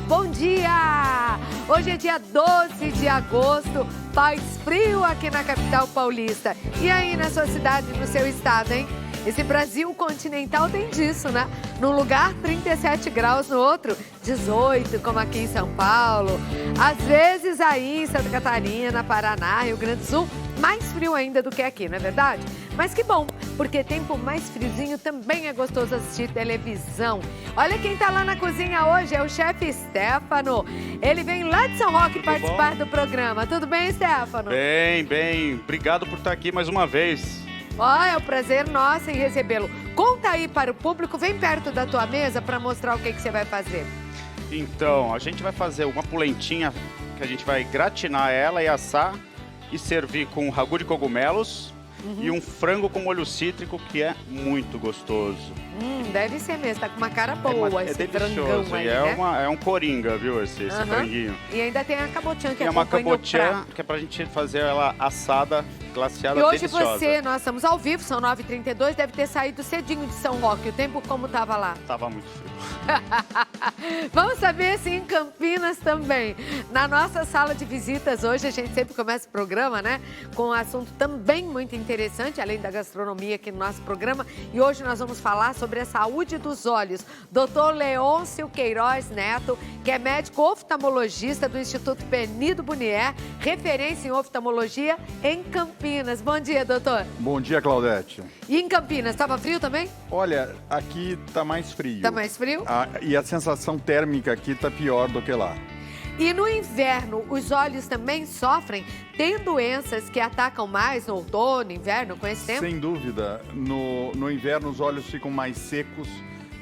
bom dia! Hoje é dia 12 de agosto, faz frio aqui na capital paulista. E aí na sua cidade, no seu estado, hein? Esse Brasil continental tem disso, né? Num lugar, 37 graus, no outro, 18, como aqui em São Paulo. Às vezes aí em Santa Catarina, Paraná, Rio Grande do Sul, mais frio ainda do que aqui, não é verdade? Mas que bom, porque tempo mais friozinho também é gostoso assistir televisão. Olha quem tá lá na cozinha hoje, é o chefe Stefano. Ele vem lá de São Roque participar do programa. Tudo bem, Stefano? Bem. Obrigado por estar aqui mais uma vez. É um prazer nosso em recebê-lo. Conta aí para o público, vem perto da tua mesa para mostrar o que você vai fazer. Então, a gente vai fazer uma polentinha que a gente vai gratinar ela e assar e servir com ragu de cogumelos e um frango com molho cítrico, que é muito gostoso. Deve ser mesmo, tá com uma cara boa esse frangão aí, né? É um coringa, viu, esse franguinho. E ainda tem a cabotiã que é uma cabotiã que é pra gente fazer ela assada, glaciada, e hoje deliciosa. nós estamos ao vivo, são 9h32, deve ter saído cedinho de São Roque. O tempo como tava lá? Tava muito frio. Vamos saber se em Campinas também. Na nossa sala de visitas hoje, a gente sempre começa o programa, né? Com um assunto também muito interessante, além da gastronomia aqui no nosso programa. E hoje nós vamos falar sobre a saúde dos olhos. Dr. Leôncio Queiroz Neto, que é médico oftalmologista do Instituto Penido Bunier, referência em oftalmologia em Campinas. Bom dia, doutor. Bom dia, Claudete. E em Campinas, estava frio também? Olha, aqui tá mais frio. Tá mais frio? E a sensação térmica aqui tá pior do que lá. E no inverno, os olhos também sofrem? Tem doenças que atacam mais no outono, inverno, com esse tempo? Sem dúvida. No inverno, os olhos ficam mais secos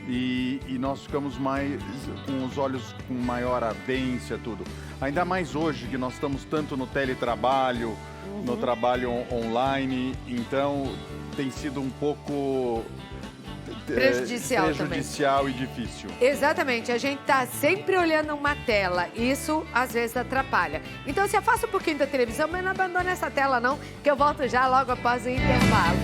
e nós ficamos mais com os olhos com maior ardência, tudo. Ainda mais hoje, que nós estamos tanto no teletrabalho, no trabalho online, então tem sido um pouco prejudicial e difícil. Exatamente, a gente tá sempre olhando uma tela, isso às vezes atrapalha. Então se afasta um pouquinho da televisão, mas não abandone essa tela não, que eu volto já logo após o intervalo.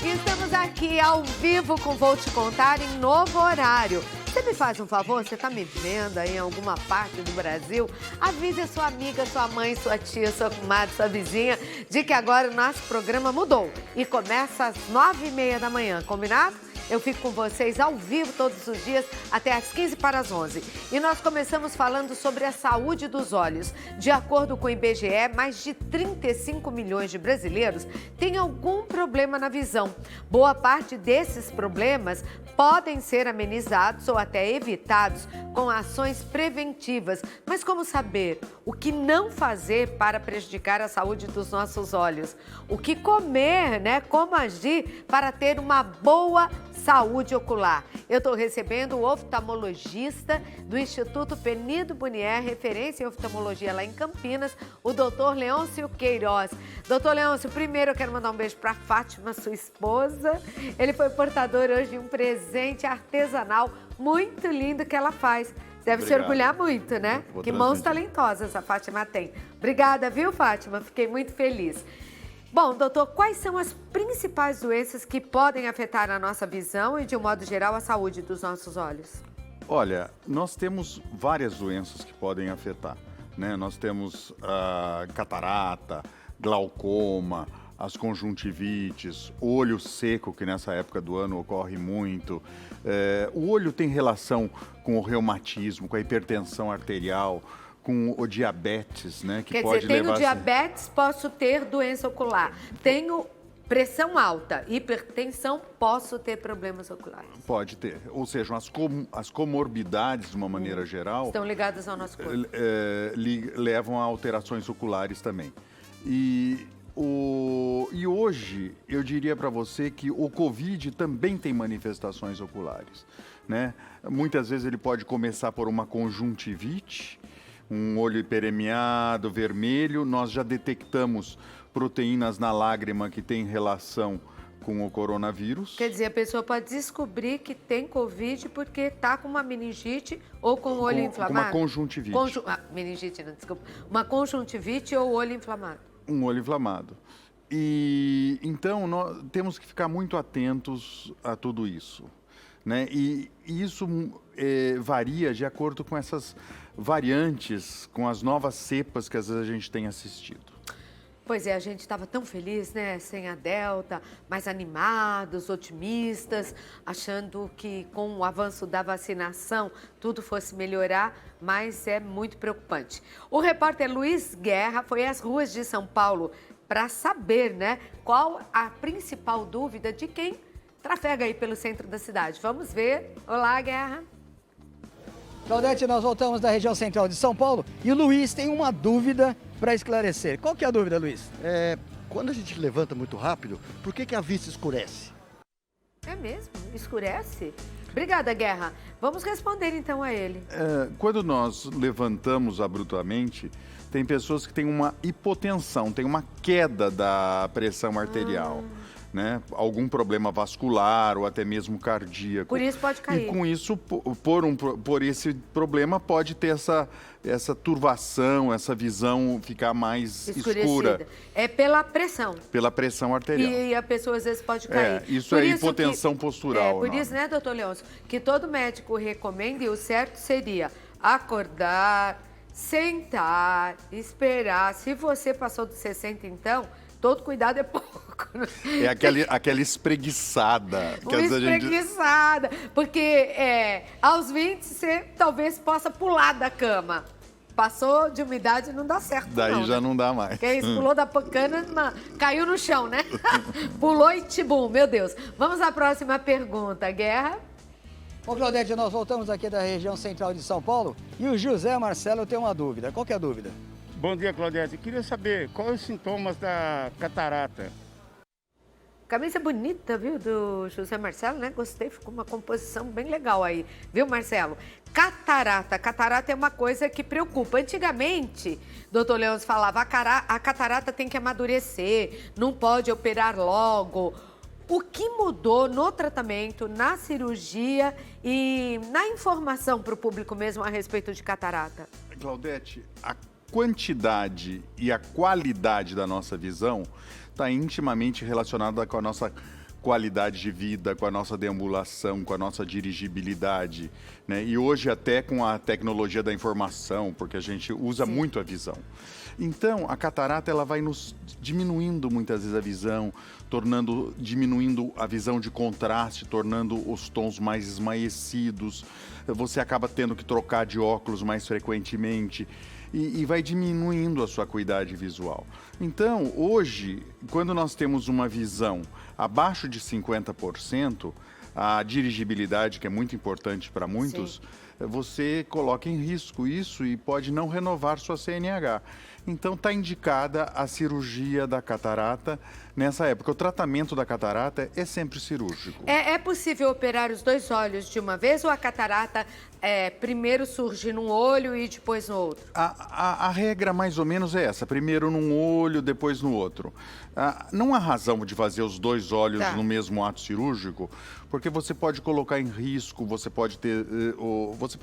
E estamos aqui ao vivo com Vou Te Contar em novo horário. Você me faz um favor, você está me vendo aí em alguma parte do Brasil? Avise a sua amiga, sua mãe, sua tia, sua comadre, sua vizinha, de que agora o nosso programa mudou e começa às 9h30 da manhã, combinado? Eu fico com vocês ao vivo todos os dias até às 15 para as 11. E nós começamos falando sobre a saúde dos olhos. De acordo com o IBGE, mais de 35 milhões de brasileiros têm algum problema na visão. Boa parte desses problemas podem ser amenizados ou até evitados com ações preventivas. Mas como saber o que não fazer para prejudicar a saúde dos nossos olhos? O que comer, né? Como agir para ter uma boa saúde ocular. Eu estou recebendo o oftalmologista do Instituto Penido Bunier, referência em oftalmologia lá em Campinas, o Dr. Leôncio Queiroz. Dr. Leôncio, primeiro eu quero mandar um beijo para Fátima, sua esposa. Ele foi portador hoje de um presente artesanal muito lindo que ela faz. Deve se orgulhar muito, né? Que mãos talentosas a Fátima tem. Obrigada, viu, Fátima? Fiquei muito feliz. Bom, doutor, quais são as principais doenças que podem afetar a nossa visão e, de um modo geral, a saúde dos nossos olhos? Olha, nós temos várias doenças que podem afetar, né? Nós temos catarata, glaucoma, as conjuntivites, olho seco, que nessa época do ano ocorre muito. O olho tem relação com o reumatismo, com a hipertensão arterial, com o diabetes, né? Que pode levar... tenho diabetes, posso ter doença ocular. Tenho pressão alta, hipertensão, posso ter problemas oculares. Pode ter. Ou seja, as comorbidades, de uma maneira geral... estão ligadas ao nosso corpo. Levam a alterações oculares também. E hoje, eu diria para você que o Covid também tem manifestações oculares, né? Muitas vezes ele pode começar por uma conjuntivite, um olho hiperemiado, vermelho. Nós já detectamos proteínas na lágrima que têm relação com o coronavírus. Quer dizer, a pessoa pode descobrir que tem Covid porque está com uma meningite ou com o olho inflamado? Com uma conjuntivite. Meningite, não, desculpa. Uma conjuntivite ou olho inflamado? Um olho inflamado. E então nós temos que ficar muito atentos a tudo isso. né? E isso varia de acordo com essas variantes, com as novas cepas que às vezes a gente tem assistido. Pois é, a gente estava tão feliz, né, sem a Delta, mais animados, otimistas, achando que com o avanço da vacinação tudo fosse melhorar, mas é muito preocupante. O repórter Luiz Guerra foi às ruas de São Paulo para saber, né, qual a principal dúvida de quem trafega aí pelo centro da cidade. Vamos ver. Olá, Guerra. Claudete, nós voltamos da região central de São Paulo e o Luiz tem uma dúvida para esclarecer. Qual que é a dúvida, Luiz? Quando a gente levanta muito rápido, por que a vista escurece? É mesmo? Escurece? Obrigada, Guerra. Vamos responder então a ele. Quando nós levantamos abruptamente, tem pessoas que têm uma hipotensão, tem uma queda da pressão arterial. Né? Algum problema vascular ou até mesmo cardíaco. Por isso pode cair. E com isso, por esse problema, pode ter essa turvação, essa visão ficar mais escura. É pela pressão. Pela pressão arterial. E a pessoa às vezes pode cair. Isso é hipotensão postural. Por isso, né, doutor Leôncio, que todo médico recomenda e o certo seria acordar, sentar, esperar. Se você passou dos 60, então, todo cuidado é pouco. É aquela espreguiçada. Uma espreguiçada. Porque aos 20 você talvez possa pular da cama. Passou de uma idade não dá certo. Daí já não dá mais. Porque isso, pulou da cana, caiu no chão, né? Pulou e tibum, meu Deus. Vamos à próxima pergunta, Guerra. Bom, Claudete, nós voltamos aqui da região central de São Paulo e o José Marcelo tem uma dúvida. Qual que é a dúvida? Bom dia, Claudete. Queria saber quais os sintomas da catarata. Camisa bonita, viu, do José Marcelo, né? Gostei, ficou uma composição bem legal aí, viu, Marcelo? Catarata. Catarata é uma coisa que preocupa. Antigamente, doutor Leôncio falava, a catarata tem que amadurecer, não pode operar logo. O que mudou no tratamento, na cirurgia e na informação para o público mesmo a respeito de catarata? Claudete, a quantidade e a qualidade da nossa visão está intimamente relacionada com a nossa qualidade de vida, com a nossa deambulação, com a nossa dirigibilidade, né? E hoje até com a tecnologia da informação, porque a gente usa muito a visão. Então, a catarata ela vai nos diminuindo muitas vezes a visão, diminuindo a visão de contraste, tornando os tons mais esmaecidos. Você acaba tendo que trocar de óculos mais frequentemente. E vai diminuindo a sua acuidade visual. Então, hoje, quando nós temos uma visão abaixo de 50%, a dirigibilidade, que é muito importante para muitos, você coloca em risco isso e pode não renovar sua CNH. Então, está indicada a cirurgia da catarata nessa época. O tratamento da catarata é sempre cirúrgico. É possível operar os dois olhos de uma vez ou a catarata primeiro surge num olho e depois no outro? A regra mais ou menos é essa, primeiro num olho, depois no outro. Não há razão de fazer os dois olhos no mesmo ato cirúrgico, porque você pode colocar em risco, você pode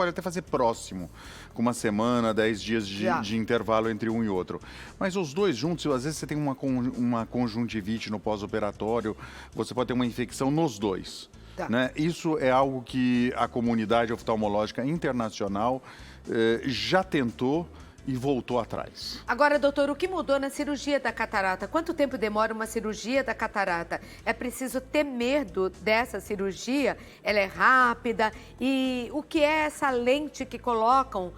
até fazer próximo, com uma semana, 10 dias de intervalo entre um e outro. Mas os dois juntos, às vezes você tem uma conjuntivite no pós-operatório, você pode ter uma infecção nos dois. Né? Isso é algo que a comunidade oftalmológica internacional já tentou e voltou atrás. Agora, doutor, o que mudou na cirurgia da catarata? Quanto tempo demora uma cirurgia da catarata? É preciso ter medo dessa cirurgia? Ela é rápida? E o que é essa lente que colocam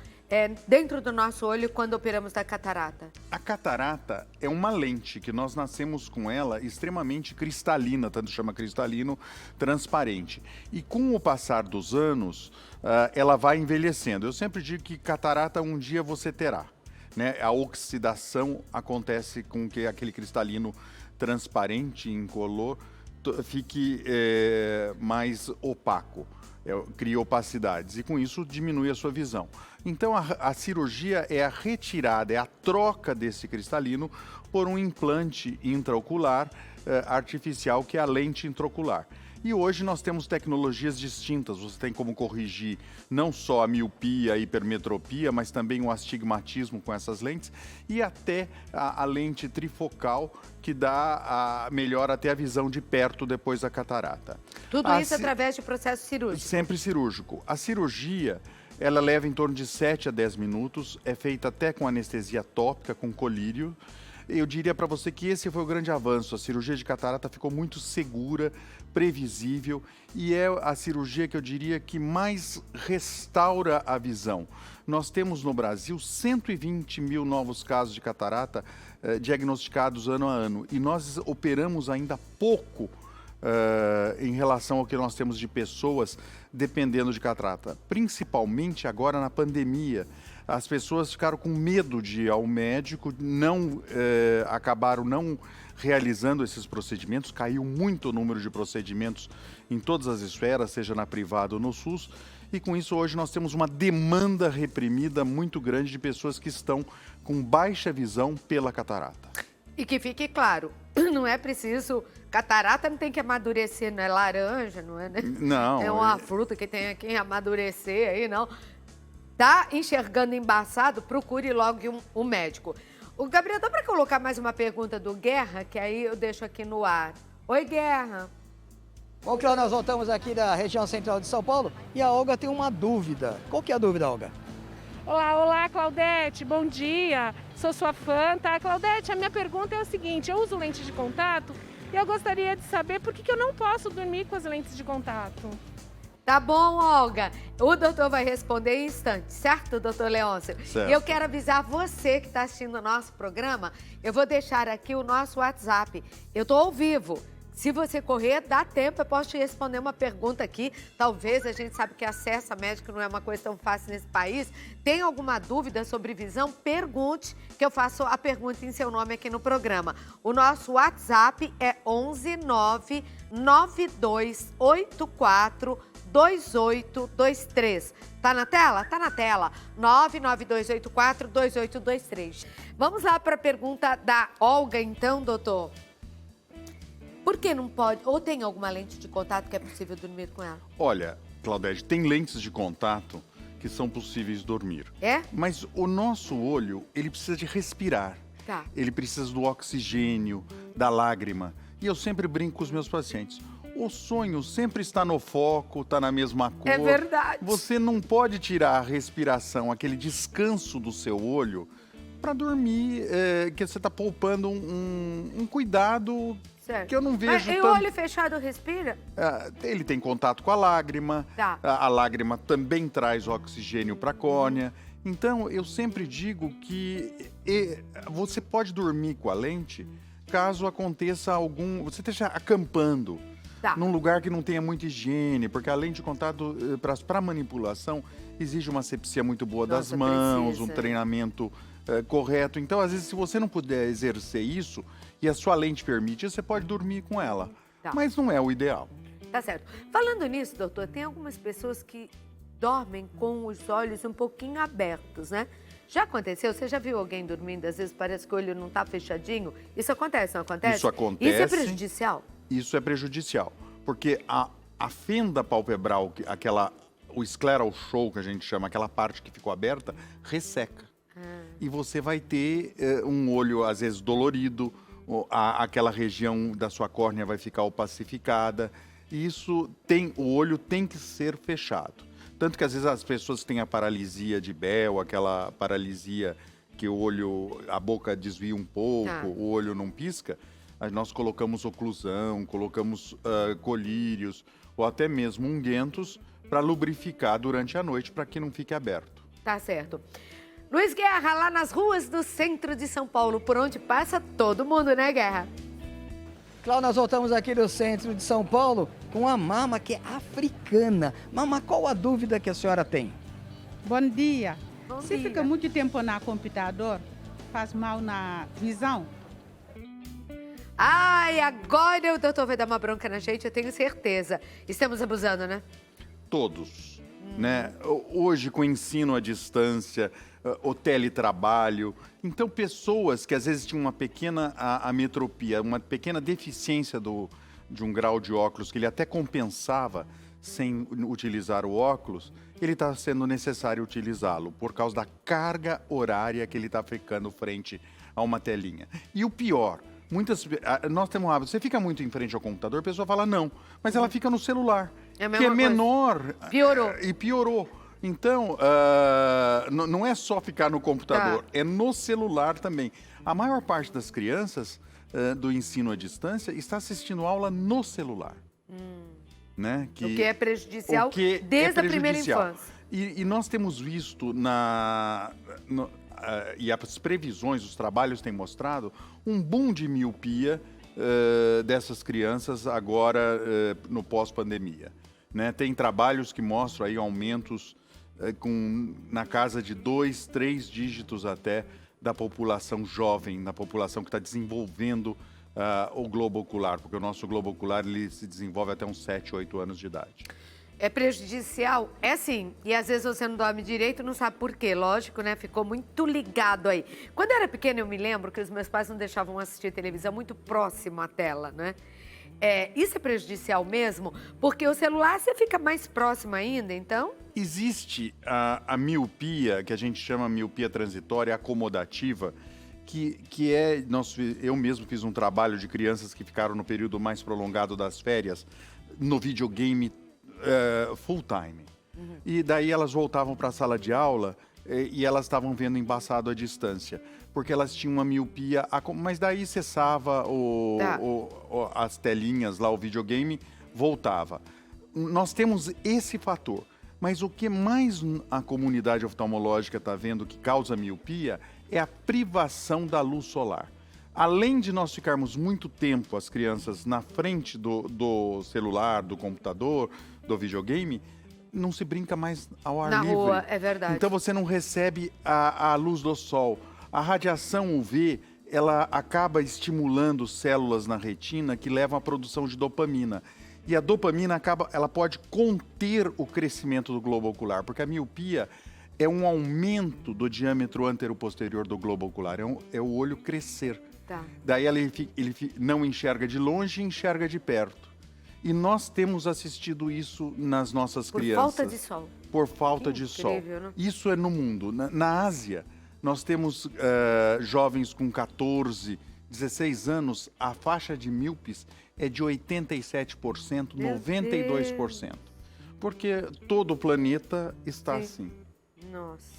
dentro do nosso olho quando operamos da catarata? A catarata é uma lente que nós nascemos com ela extremamente cristalina, tanto chama cristalino, transparente. E com o passar dos anos, ela vai envelhecendo. Eu sempre digo que catarata um dia você terá, né? A oxidação acontece com que aquele cristalino transparente, incolor, fique mais opaco. Cria opacidades e com isso diminui a sua visão. Então a cirurgia é a retirada, é a troca desse cristalino por um implante intraocular artificial, que é a lente intraocular. E hoje nós temos tecnologias distintas. Você tem como corrigir não só a miopia, a hipermetropia, mas também o astigmatismo com essas lentes e até a lente trifocal, que melhora até a visão de perto depois da catarata. Tudo isso através de processo cirúrgico? Sempre cirúrgico. A cirurgia, ela leva em torno de 7 a 10 minutos, é feita até com anestesia tópica, com colírio. Eu diria para você que esse foi o grande avanço. A cirurgia de catarata ficou muito segura, previsível e é a cirurgia que eu diria que mais restaura a visão. Nós temos no Brasil 120 mil novos casos de catarata diagnosticados ano a ano e nós operamos ainda pouco em relação ao que nós temos de pessoas dependendo de catarata, principalmente agora na pandemia. As pessoas ficaram com medo de ir ao médico, acabaram não realizando esses procedimentos, caiu muito o número de procedimentos em todas as esferas, seja na privada ou no SUS, e com isso hoje nós temos uma demanda reprimida muito grande de pessoas que estão com baixa visão pela catarata. E que fique claro, não é preciso... Catarata não tem que amadurecer, não é laranja, não é, né? Não. É uma fruta que tem que amadurecer aí, não. Tá enxergando embaçado, procure logo um médico. O Gabriel, dá para colocar mais uma pergunta do Guerra, que aí eu deixo aqui no ar. Oi, Guerra. Bom, Cláudio, nós voltamos aqui da região central de São Paulo e a Olga tem uma dúvida. Qual que é a dúvida, Olga? Olá, Claudete, bom dia. Sou sua fã, tá? Claudete, a minha pergunta é o seguinte, eu uso lente de contato e eu gostaria de saber por que eu não posso dormir com as lentes de contato. Tá bom, Olga. O doutor vai responder em instantes, certo, doutor Leôncio? Certo. E eu quero avisar você que está assistindo o nosso programa, eu vou deixar aqui o nosso WhatsApp. Eu estou ao vivo. Se você correr, dá tempo, eu posso te responder uma pergunta aqui. Talvez, a gente sabe que acesso a médico não é uma coisa tão fácil nesse país. Tem alguma dúvida sobre visão? Pergunte, que eu faço a pergunta em seu nome aqui no programa. O nosso WhatsApp é 11 9 9284 2823. Tá na tela? Tá na tela. 99284 2823. Vamos lá para a pergunta da Olga, então, doutor. Por que não pode? Ou tem alguma lente de contato que é possível dormir com ela? Olha, Claudete, tem lentes de contato que são possíveis dormir. É? Mas o nosso olho, ele precisa de respirar. Tá. Ele precisa do oxigênio, da lágrima. E eu sempre brinco com os meus pacientes. O sonho sempre está no foco, está na mesma cor. É verdade. Você não pode tirar a respiração, aquele descanso do seu olho para dormir, que você está poupando um cuidado Certo. que eu não vejo Mas e o olho fechado respira? Ele tem contato com a lágrima, Tá. a lágrima também traz oxigênio para a córnea. Então, eu sempre digo que você pode dormir com a lente caso aconteça você esteja acampando. Tá. Num lugar que não tenha muita higiene, porque a lente de contato para manipulação exige uma asepsia muito boa das Nossa, mãos, precisa. um treinamento correto. Então, às vezes, se você não puder exercer isso e a sua lente permite, você pode dormir com ela. Tá. Mas não é o ideal. Tá certo. Falando nisso, doutor, tem algumas pessoas que dormem com os olhos um pouquinho abertos, né? Já aconteceu? Você já viu alguém dormindo, às vezes parece que o olho não tá fechadinho? Isso acontece, não acontece? Isso acontece. Isso é prejudicial? Isso é prejudicial, porque a fenda palpebral, o scleral show que a gente chama, aquela parte que ficou aberta, resseca. E você vai ter um olho, às vezes, dolorido, aquela região da sua córnea vai ficar opacificada. E o olho tem que ser fechado. Tanto que, às vezes, as pessoas têm a paralisia de Bell, aquela paralisia que a boca desvia um pouco, o olho não pisca. Nós colocamos oclusão, colocamos colírios ou até mesmo ungüentos para lubrificar durante a noite para que não fique aberto. Tá certo. Luiz Guerra, lá nas ruas do centro de São Paulo, por onde passa todo mundo, né, Guerra? Cláudio, nós voltamos aqui do centro de São Paulo com a Mama, que é africana. Mama, qual a dúvida que a senhora tem? Bom dia. Bom Se dia. fica muito tempo no computador, faz mal na visão? Ai, agora o doutor vai dar uma bronca na gente, eu tenho certeza. Estamos abusando, né? Todos. né? Hoje, com o ensino à distância, o teletrabalho. Então, pessoas que às vezes tinham uma pequena ametropia, uma pequena deficiência de um grau de óculos, que ele até compensava sem utilizar o óculos, ele está sendo necessário utilizá-lo por causa da carga horária que ele está ficando frente a uma telinha. E o pior, nós temos um hábito, você fica muito em frente ao computador, a pessoa fala não, mas ela fica no celular, É a que mesma é coisa. menor. Piorou. E piorou. Então, não é só ficar no computador, é no celular também. A maior parte das crianças do ensino à distância está assistindo aula no celular. Né? O que é prejudicial desde a primeira infância. E nós temos visto e as previsões, os trabalhos têm mostrado um boom de miopia dessas crianças agora no pós-pandemia. Né? Tem trabalhos que mostram aí aumentos na casa de 2, 3 dígitos até da população jovem, da população que está desenvolvendo o globo ocular, porque o nosso globo ocular ele se desenvolve até uns 7, 8 anos de idade. É prejudicial? É sim. E às vezes você não dorme direito, não sabe por quê. Lógico, né? Ficou muito ligado aí. Quando eu era pequena, eu me lembro que os meus pais não deixavam assistir televisão muito próximo à tela, né? Isso é prejudicial mesmo? Porque o celular você fica mais próximo ainda, então? Existe a miopia, que a gente chama miopia transitória acomodativa, eu mesmo fiz um trabalho de crianças que ficaram no período mais prolongado das férias no videogame full time. E daí elas voltavam para a sala de aula e elas estavam vendo embaçado à distância, porque elas tinham uma miopia, mas daí cessava as telinhas lá, o videogame voltava. Nós temos esse fator, mas o que mais a comunidade oftalmológica está vendo que causa miopia é a privação da luz solar. Além de nós ficarmos muito tempo, as crianças, na frente do celular, do computador, do videogame, não se brinca mais ao ar livre. Na rua, é verdade. Então você não recebe a luz do sol. A radiação UV, ela acaba estimulando células na retina que levam à produção de dopamina. E a dopamina ela pode conter o crescimento do globo ocular, porque a miopia é um aumento do diâmetro anteroposterior do globo ocular, é o olho crescer. Tá. Daí ele não enxerga de longe, enxerga de perto. E nós temos assistido isso nas nossas crianças. Por falta de sol. Por falta Que de sol. incrível, né? Isso é no mundo. Na Ásia, nós temos jovens com 14, 16 anos, a faixa de míopes é de 87%, Meu 92%. Porque todo o planeta está assim. Nossa,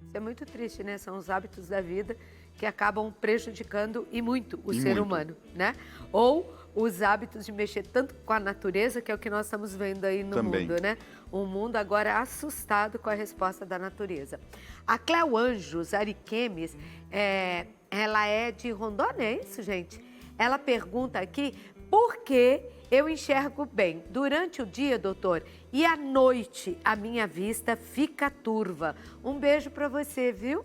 isso é muito triste, né? São os hábitos da vida que acabam prejudicando e muito o ser humano, né? Ou os hábitos de mexer tanto com a natureza, que é o que nós estamos vendo aí no mundo, né? Um mundo agora assustado com a resposta da natureza. A Cléo Anjos Ariquemes, ela é de Rondônia, é isso, gente? Ela pergunta aqui, por que eu enxergo bem durante o dia, doutor, e à noite a minha vista fica turva? Um beijo para você, viu?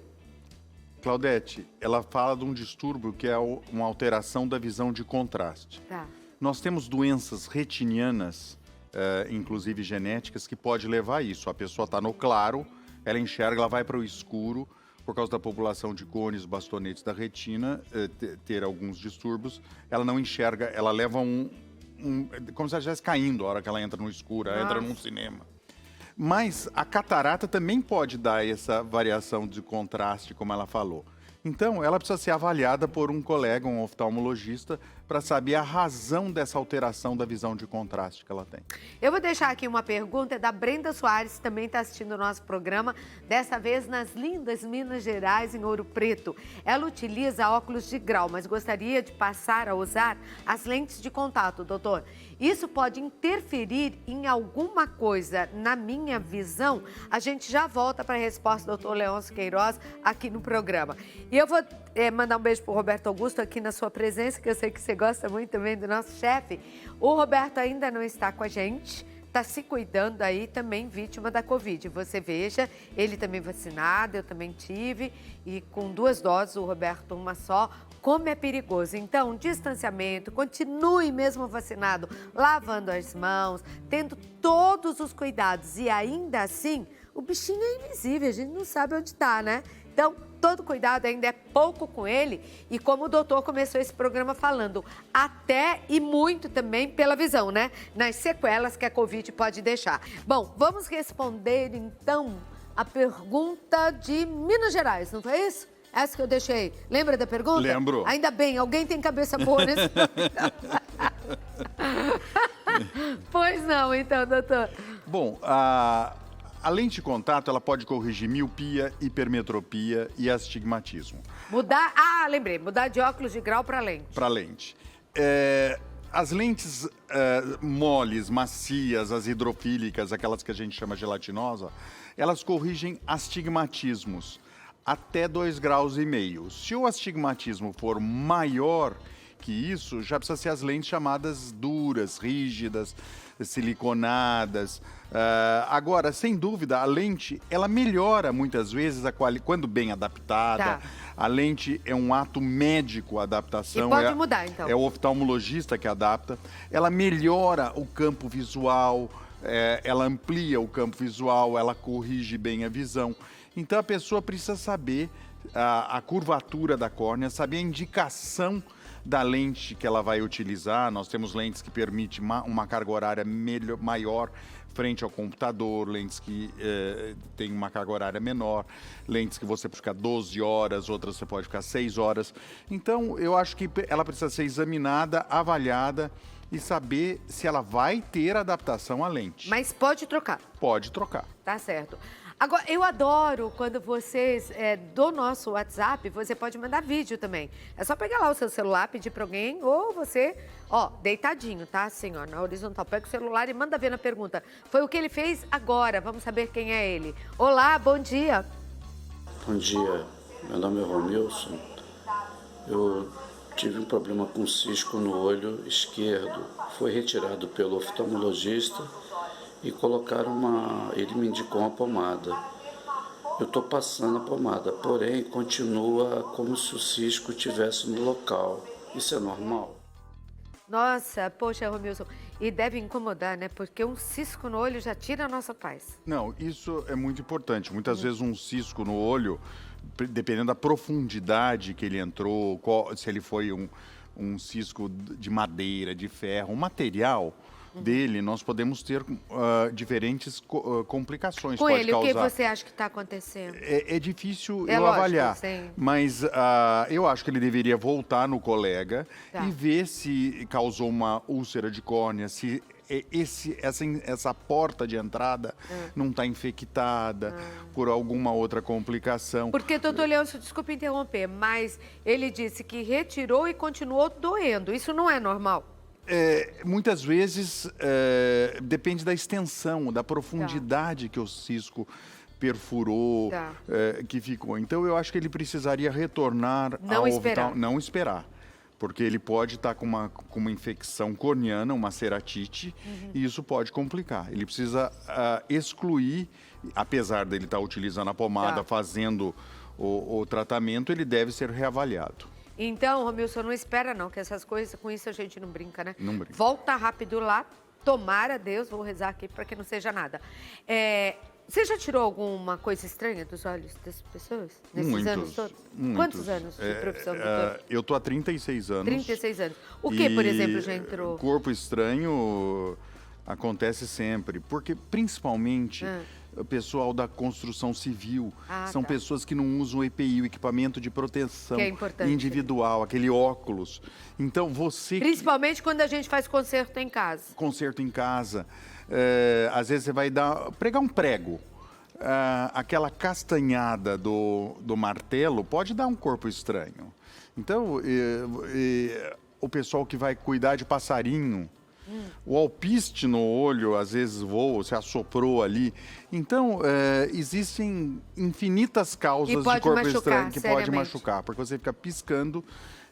Claudete, ela fala de um distúrbio que é uma alteração da visão de contraste. Tá. Nós temos doenças retinianas, inclusive genéticas, que pode levar a isso. A pessoa está no claro, ela enxerga, ela vai para o escuro, por causa da população de cones, bastonetes da retina, ter alguns distúrbios, ela não enxerga, ela leva como se ela estivesse caindo a hora que ela entra no escuro, ela entra num cinema. Mas a catarata também pode dar essa variação de contraste, como ela falou. Então, ela precisa ser avaliada por um colega, um oftalmologista, para saber a razão dessa alteração da visão de contraste que ela tem. Eu vou deixar aqui uma pergunta, é da Brenda Soares, que também está assistindo o nosso programa, dessa vez nas lindas Minas Gerais, em Ouro Preto. Ela utiliza óculos de grau, mas gostaria de passar a usar as lentes de contato, doutor. Isso pode interferir em alguma coisa na minha visão? A gente já volta para a resposta do doutor Leôncio Queiroz aqui no programa. E eu vou mandar um beijo para o Roberto Augusto aqui na sua presença, que eu sei que você gosta muito também do nosso chefe. O Roberto ainda não está com a gente, está se cuidando aí, também vítima da Covid. Você veja, ele também vacinado, eu também tive, e com 2 doses, o Roberto uma só, como é perigoso. Então, distanciamento, continue mesmo vacinado, lavando as mãos, tendo todos os cuidados. E ainda assim, o bichinho é invisível, a gente não sabe onde está, né? Então, todo cuidado ainda é pouco com ele. E como o doutor começou esse programa falando, até e muito também pela visão, né? Nas sequelas que a Covid pode deixar. Bom, vamos responder então a pergunta de Minas Gerais, não foi isso? Essa que eu deixei. Lembra da pergunta? Lembro. Ainda bem, alguém tem cabeça boa nesse Pois não, então, doutor. Bom, a lente de contato, ela pode corrigir miopia, hipermetropia e astigmatismo. Mudar, lembrei, mudar de óculos de grau para lente. Para lente. As lentes moles, macias, as hidrofílicas, aquelas que a gente chama gelatinosa, elas corrigem astigmatismos até 2,5 graus. Se o astigmatismo for maior que isso, já precisa ser as lentes chamadas duras, rígidas, siliconadas. Agora, sem dúvida, a lente, ela melhora muitas vezes quando bem adaptada. Tá. A lente é um ato médico, a adaptação. E pode mudar, então. É o oftalmologista que adapta. Ela melhora o campo visual, ela amplia o campo visual, ela corrige bem a visão. Então, a pessoa precisa saber a curvatura da córnea, saber a indicação da lente que ela vai utilizar. Nós temos lentes que permitem uma carga horária maior frente ao computador, lentes que têm uma carga horária menor, lentes que você pode ficar 12 horas, outras você pode ficar 6 horas. Então, eu acho que ela precisa ser examinada, avaliada e saber se ela vai ter adaptação à lente. Mas pode trocar. Pode trocar. Tá certo. Agora, eu adoro quando vocês, do nosso WhatsApp, você pode mandar vídeo também. É só pegar lá o seu celular, pedir para alguém, ou você, deitadinho, tá? Assim, na horizontal. Pega o celular e manda ver na pergunta. Foi o que ele fez agora, vamos saber quem é ele. Olá, bom dia. Bom dia, meu nome é Romilson. Eu tive um problema com cisco no olho esquerdo. Foi retirado pelo oftalmologista e ele me indicou uma pomada. Eu estou passando a pomada, porém continua como se o cisco estivesse no local. Isso é normal? Nossa, poxa, Romilson, e deve incomodar, né? Porque um cisco no olho já tira a nossa paz. Não, isso é muito importante. Muitas vezes um cisco no olho, dependendo da profundidade que ele entrou, se ele foi um cisco de madeira, de ferro, um material dele, nós podemos ter diferentes complicações. Com ele, causar. O que você acha que está acontecendo? É difícil eu lógico, avaliar, sim. Mas eu acho que ele deveria voltar no colega e ver se causou uma úlcera de córnea, se essa porta de entrada não está infectada por alguma outra complicação. Porque, doutor Leôncio, desculpe interromper, mas ele disse que retirou e continuou doendo. Isso não é normal? Muitas vezes depende da extensão, da profundidade que o cisco perfurou, que ficou. Então, eu acho que ele precisaria retornar não esperar. Porque ele pode estar com uma infecção corneana, uma ceratite, e isso pode complicar. Ele precisa excluir, apesar dele estar utilizando a pomada, fazendo o tratamento, ele deve ser reavaliado. Então, Romilson, não espera não, que essas coisas, com isso a gente não brinca, né? Não brinca. Volta rápido lá, tomara Deus, vou rezar aqui para que não seja nada. Você já tirou alguma coisa estranha dos olhos das pessoas? Nesses anos todos? Muitos. Quantos anos de profissão, doutor? Eu estou há 36 anos. 36 anos. O que, por exemplo, já entrou? Corpo estranho acontece sempre, porque principalmente o pessoal da construção civil são pessoas que não usam EPI, o equipamento de proteção individual, aquele óculos. Então principalmente quando a gente faz concerto em casa. Concerto em casa. Às vezes você vai pregar um prego. Aquela castanhada do martelo pode dar um corpo estranho. Então, o pessoal que vai cuidar de passarinho, o alpiste no olho, às vezes voa, se assoprou ali. Então, existem infinitas causas de corpo estranho que pode machucar, porque você fica piscando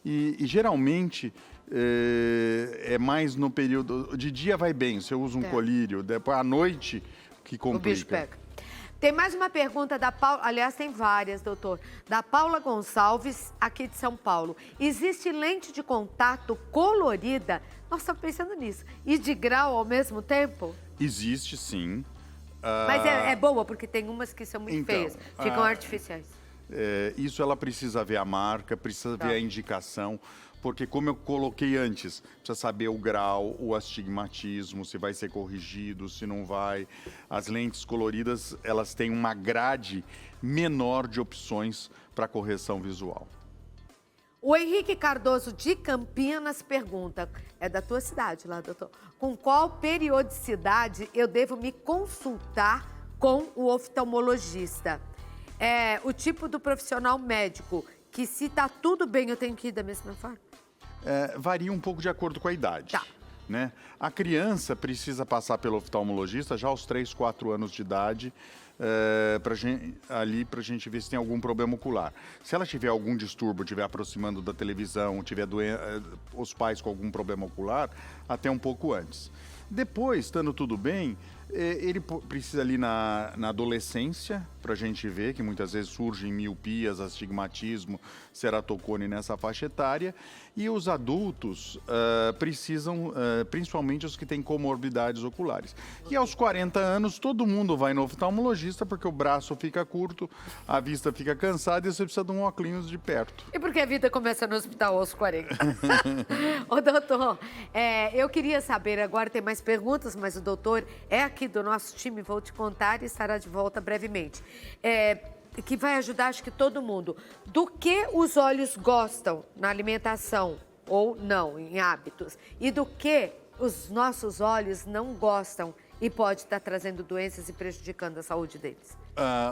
e geralmente é mais no período... De dia vai bem, você usa um colírio, depois à noite que complica. O bicho pega. Tem mais uma pergunta da Paula, aliás, tem várias, doutor. Da Paula Gonçalves, aqui de São Paulo. Existe lente de contato colorida? Nós estamos pensando nisso. E de grau ao mesmo tempo? Existe, sim. Mas é boa, porque tem umas que são muito Então, feias, ficam artificiais. Isso ela precisa ver a marca, precisa ver a indicação, porque como eu coloquei antes, precisa saber o grau, o astigmatismo, se vai ser corrigido, se não vai. As lentes coloridas, elas têm uma grade menor de opções para correção visual. O Henrique Cardoso de Campinas pergunta, é da tua cidade lá, doutor, com qual periodicidade eu devo me consultar com o oftalmologista? O tipo do profissional médico, que se tá tudo bem, eu tenho que ir da mesma forma? Varia um pouco de acordo com a idade. Tá. Né? A criança precisa passar pelo oftalmologista já aos 3, 4 anos de idade, para a gente ver se tem algum problema ocular. Se ela tiver algum distúrbio, estiver aproximando da televisão, tiver os pais com algum problema ocular, até um pouco antes. Depois, estando tudo bem, ele precisa ali na adolescência, para a gente ver que muitas vezes surgem miopias, astigmatismo, ceratocone nessa faixa etária. E os adultos precisam, principalmente os que têm comorbidades oculares. E aos 40 anos, todo mundo vai no oftalmologista, porque o braço fica curto, a vista fica cansada e você precisa de um óculos de perto. E porque a vida começa no hospital aos 40. Ô, doutor, eu queria saber, agora tem mais perguntas, mas o doutor é aqui do nosso time, vou te contar e estará de volta brevemente. Que vai ajudar, acho que todo mundo. Do que os olhos gostam na alimentação ou não, em hábitos? E do que os nossos olhos não gostam e pode estar trazendo doenças e prejudicando a saúde deles?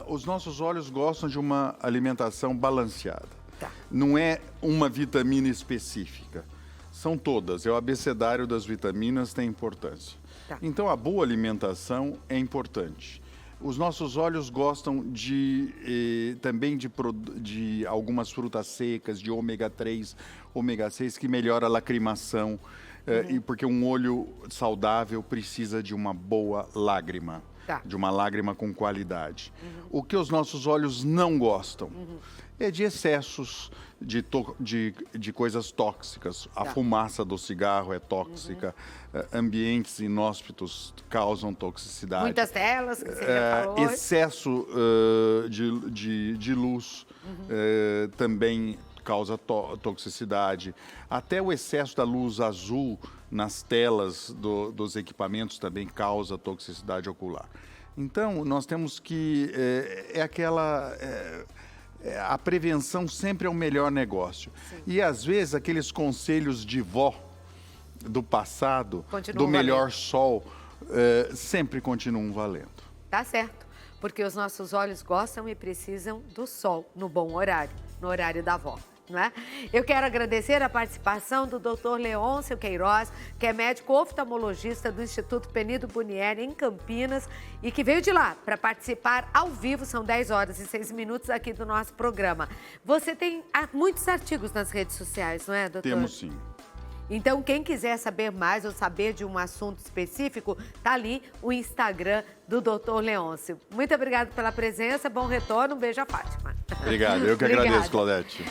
Os nossos olhos gostam de uma alimentação balanceada. Tá. Não é uma vitamina específica. São todas. O abecedário das vitaminas tem importância. Tá. Então, a boa alimentação é importante. Os nossos olhos gostam também de algumas frutas secas, de ômega 3, ômega 6, que melhora a lacrimação. E porque um olho saudável precisa de uma boa lágrima. Tá. De uma lágrima com qualidade. O que os nossos olhos não gostam é de excessos de coisas tóxicas. A fumaça do cigarro é tóxica, ambientes inóspitos causam toxicidade. Muitas telas, que você já falou. Excesso de luz também causa toxicidade. Até o excesso da luz azul nas telas dos equipamentos também causa toxicidade ocular. Então, nós temos que... a prevenção sempre é o melhor negócio. Sim. E, às vezes, aqueles conselhos de vó do passado, do melhor sol, sempre continuam valendo. Tá certo, porque os nossos olhos gostam e precisam do sol no bom horário, no horário da avó. Não é? Eu quero agradecer a participação do Dr. Leôncio Queiroz, que é médico oftalmologista do Instituto Penido Bunieri, em Campinas, e que veio de lá para participar ao vivo, são 10 horas e 6 minutos aqui do nosso programa. Você tem muitos artigos nas redes sociais, não é, doutor? Temos sim. Então, quem quiser saber mais ou saber de um assunto específico, tá ali o Instagram do Dr. Leôncio. Muito obrigada pela presença, bom retorno, um beijo a Fátima. Obrigado, eu que agradeço, Claudete.